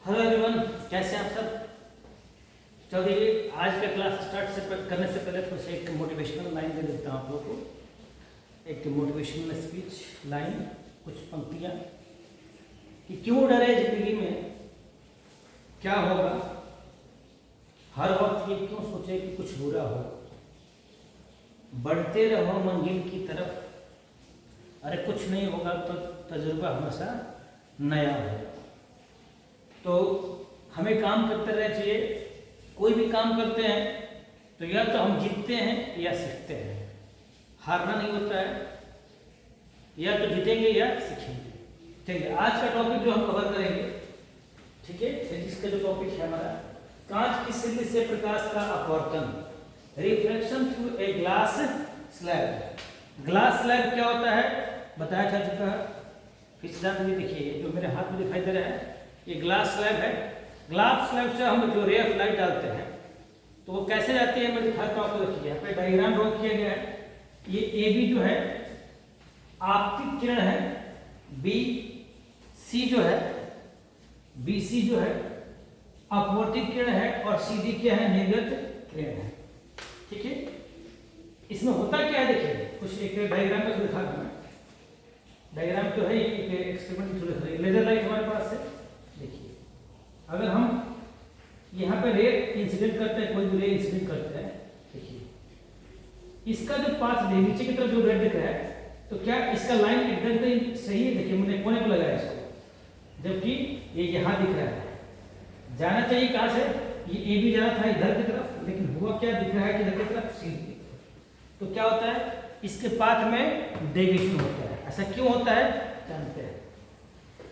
Hello everyone, कैसे हैं आप सब। चलिए आज का क्लास करने से पहले कुछ एक मोटिवेशनल लाइन दे देता हूँ आप लोगों को। एक मोटिवेशनल स्पीच लाइन, कुछ पंक्तियाँ कि क्यों डरे जिंदगी में, क्या होगा, हर वक्त ये क्यों सोचे कि कुछ बुरा हो, बढ़ते रहो मंजिल की तरफ, अरे कुछ नहीं होगा तो तजुर्बा हमेशा नया होगा। तो हमें काम करते रहना चाहिए। कोई भी काम करते हैं तो या तो हम जीतते हैं या सीखते हैं, हारना नहीं होता है, या तो जीतेंगे या सीखेंगे। चलिए आज का टॉपिक जो हम कवर करेंगे, ठीक है, जिसका जो टॉपिक है हमारा कांच की सिल्ली से प्रकाश का अपवर्तन, reflection through a glass slab. Glass slab क्या होता है बताया जा चुका है। फिर सिद्धांत में देखिए जो मेरे हाथ में दिखाई दे रहा है, ये ग्लास स्लैब है। ग्लास स्लैब से हम जो रे ऑफ लाइट डालते हैं तो वो कैसे जाती है, मैं दिखाता हूँ आपको। देखिए यहाँ पे डायग्राम ड्रॉ किया गया है। ये ए बी जो है आपतित किरण है, बी सी जो है, बी सी जो है अपवर्तित किरण है, और सी डी क्या है, निर्गत किरण है। ठीक है, इसमें होता क्या है देखिए, कुछ एक डायग्राम में दिखा दूँ मैं। डायग्राम जो है एक एक्सपेरिमेंट लेजर लाइट हमारे पास है। देखिए अगर हम यहाँ पे रे इंसिडेंट करते हैं, कोई भी रे इंसिडेंट करते हैं, देखिए इसका जो पाथ है नीचे की तरफ जो रेड दिख रहा है, तो क्या इसका लाइन एकदम सही है। देखिए मैंने कोने को लगाया इसको, जबकि ये यहाँ दिख रहा है। जाना चाहिए कहाँ से, ये ए भी जाना था इधर की तरफ, लेकिन हुआ क्या दिख रहा है कि इधर की तरफ सी। तो क्या होता है, इसके पाथ में डेविएशन होता है। ऐसा क्यों होता है जानते हैं।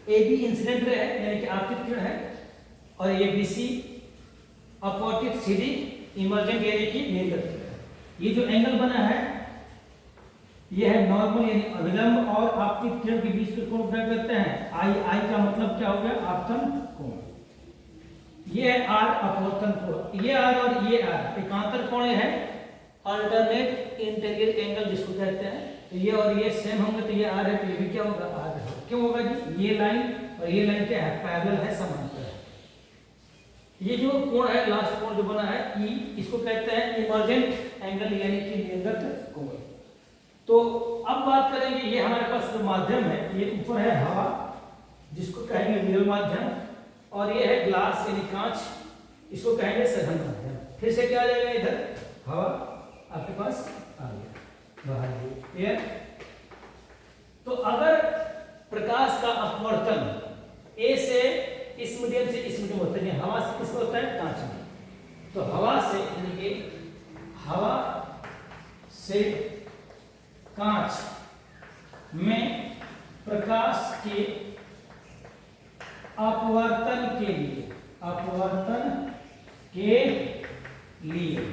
ए बी इंसिडेंट रे है यानी कि आपतित किरण है, और ये बी सी अपवर्तित सी डी इमर्जेंट यानी कि निर्गत किरण। ये जो एंगल बना है ये है नॉर्मल यानी अभिलंब और आपतित किरण के बीच के कोण क्या कहते हैं, आई। आई का मतलब क्या हो गया, आपतन कोण। ये है आर अपवर्तन कोण, ये आर और ये आर एकांतर कोण है, अल्टरनेट इंटीरियर एंगल जिसको कहते हैं। तो ये और ये सेम होंगे तो ये आर है, तो ये भी क्या होगा, आर है। क्यों होगा जी, ये लाइन और ये लाइन क्या है, पैरेलल है, समांतर है। ये जो कोण है, लास्ट कोण जो बना है ई, इसको कहते हैं इमर्जेंट एंगल यानी कि निर्गत कोण। तो अब बात करेंगे, ये हमारे पास जो माध्यम है, ये ऊपर है हवा जिसको कहेंगे विरल माध्यम, और ये है ग्लास यानी कांच, इसको कहेंगे सघन माध्यम। फिर से क्या आ जाएगा, इधर हवा आपके पास आ गया बाहर एयर। तो अगर प्रकाश का अपवर्तन ए से इस मीडियम से इस मीडियम होता है, हवा से किसमें होता है, कांच में। तो हवा से यानी कि हवा से कांच में प्रकाश के अपवर्तन के लिए, अपवर्तन के लिए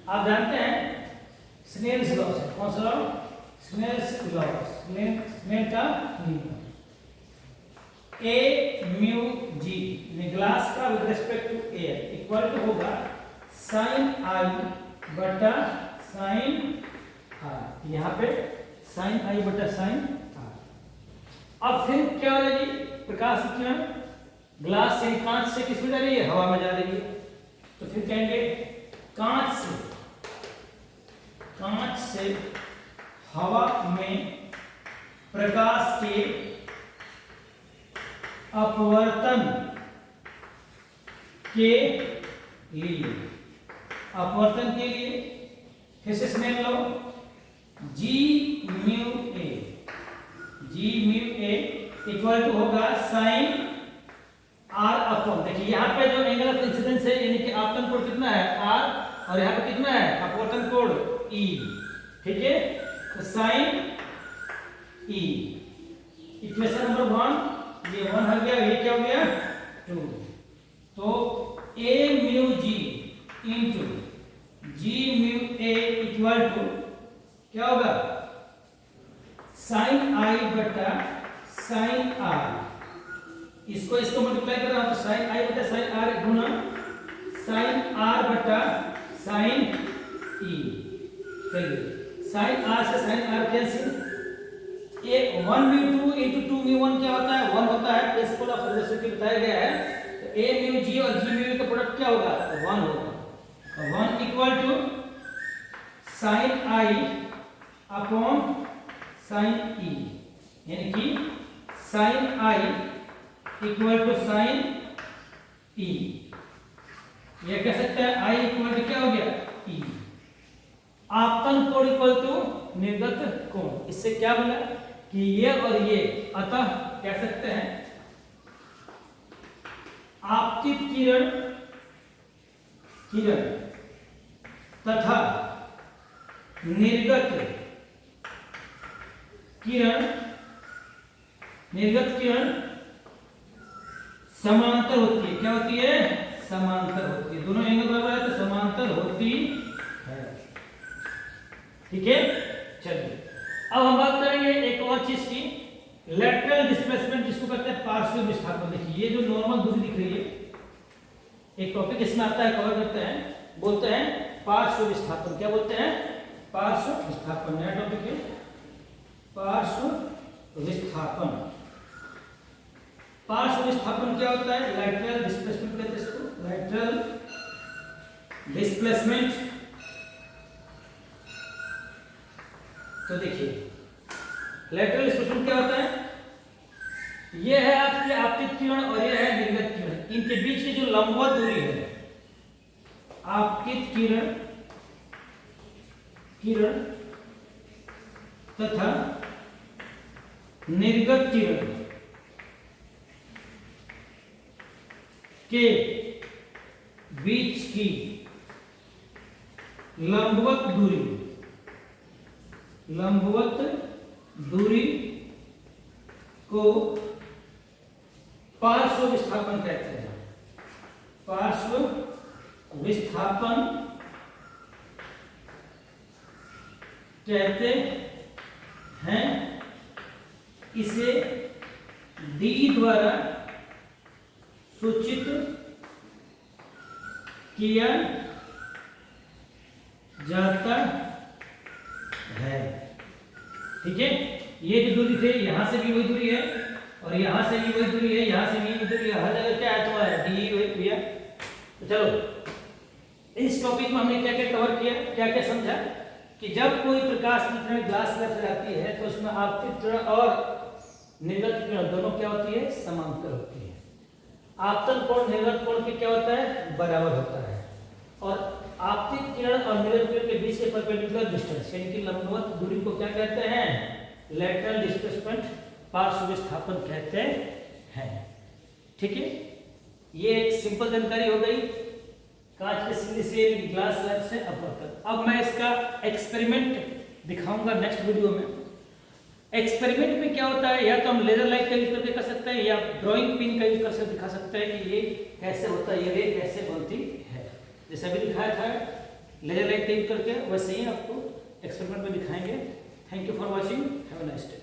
आप जानते हैं स्नेल्स लॉ से, कौन सा लॉ, स्नेल्स लॉ, स्नेल का नियम। ए म्यू जी ग्लास का with respect to air equal to होगा साइन आई बटा साइन आर। यहाँ पे साइन आई बटा साइन आर। अब फिर क्या हो रहा है जी, प्रकाश की किरण ग्लास से कांच से किस में जा रही है, हवा में जा रही है। तो फिर कहेंगे कांच से हवा में प्रकाश के अपवर्तन के लिए, अपवर्तन के लिए फिर से स्नेल लो, g mu a, g mu A equal to होगा साइन आर अपॉन। देखिए यहाँ पे जो एंगल ऑफ इंसिडेंस है यानी कि आपतन कोण कितना है, आर, और यहाँ पे कितना है, अपवर्तन कोण ई। ठीक है, तो साइन ई, इक्वेशन नंबर 1, ये 1 हो गया, ये क्या हो गया 2। तो A mu G into G mu A equal to क्या होगा, साइन आई बटा साइन आर। इसको मल्टीप्लाई कर रहा हूं तो साइन आई बटा साइन आर गुना साइन आर बटा साइन ई। चलिए साइन आर से साइन आर कैंसिल, ये 1/2 into 2/1 क्या होता है? 1 होता है, प्रिंसिपल ऑफ रिलेशनशिप बताया गया है। तो a/g और g/u का प्रोडक्ट क्या होगा? 1 होगा। 1 इक्वल टू sin i अपॉन sin e, यानी कि sin i equal to sin e। ये कह सकते हैं i इक्वल टू क्या हो गया? e। आपतन कोण इक्वल टू निर्गत कोण। इससे क्या बोला कि ये और ये, अतः कह सकते हैं आपतित किरण तथा निर्गत किरण समांतर होती है। क्या होती है? समांतर होती है। दोनों एंगल बराबर है तो समांतर होती है। ठीक है, चलिए अब हम बात करेंगे एक और चीज की, लेटरल डिस्प्लेसमेंट, जिसको कहते हैं पार्श्व विस्थापन। देखिए ये जो नॉर्मल दूरी दिख रही है, एक टॉपिक इसमें आता है, कवर करते हैं, बोलते हैं पार्श्व विस्थापन। क्या बोलते हैं? पार्श्व विस्थापन। नया टॉपिक है पार्श्व विस्थापन। पार्श्व विस्थापन क्या होता है? लैटरल डिस्प्लेसमेंट कहते हैं इसको, लैटरल डिस्प्लेसमेंट। तो देखिए लैटरल डिस्प्लेसमेंट क्या होता है? ये है आपकी आपतित किरण और ये है निर्गत किरण, इनके बीच की जो लंबवत दूरी है, आपतित किरण तथा निर्गत किरण के बीच की लंबवत दूरी को पार्श्व विस्थापन कहते हैं। पार्श्व विस्थापन कहते हैं। इसे डी द्वारा सूचित किया जाता है। ठीक है, ये जो दूरी थे, यहां से भी वही दूरी है और यहां से भी वही दूरी है, यहां से भी वही दूरी है, हर जगह क्या है तुम्हारा डी वही भैया। तो चलो इस टॉपिक में हमने क्या क्या कवर किया, क्या क्या समझा कि जब कोई प्रकाश की किरण ग्लास स्लैब से जाती है तो उसमें आपतित किरण और निर्गत किरण दोनों क्या होती है? समांतर होती है। आपतन कोण निर्गत कोण के क्या होता है? बराबर होता है। और आपतित किरण और निर्गत किरण के बीच के परपेंडिकुलर डिस्टेंस यानी कि लंबवत दूरी को क्या कहते हैं? लैटरल डिस्प्लेसमेंट, पार्श्व विस्थापन कहते हैं। ठीक है, ये एक सिंपल जानकारी हो गई कांच के सिल्ली से ग्लास स्लैब से अपर तक। अब मैं इसका एक्सपेरिमेंट दिखाऊंगा नेक्स्ट वीडियो में। एक्सपेरिमेंट में क्या होता है, या तो हम लेजर लाइट का यूज करके कर सकते हैं या ड्राइंग पिन का यूज करके दिखा सकते हैं कि ये कैसे होता है, ये रे कैसे बनती है। जैसा भी दिखाया था लेजर लाइट का यूज करके, वैसे ही आपको एक्सपेरिमेंट में दिखाएंगे। Thank you for watching, have a nice day.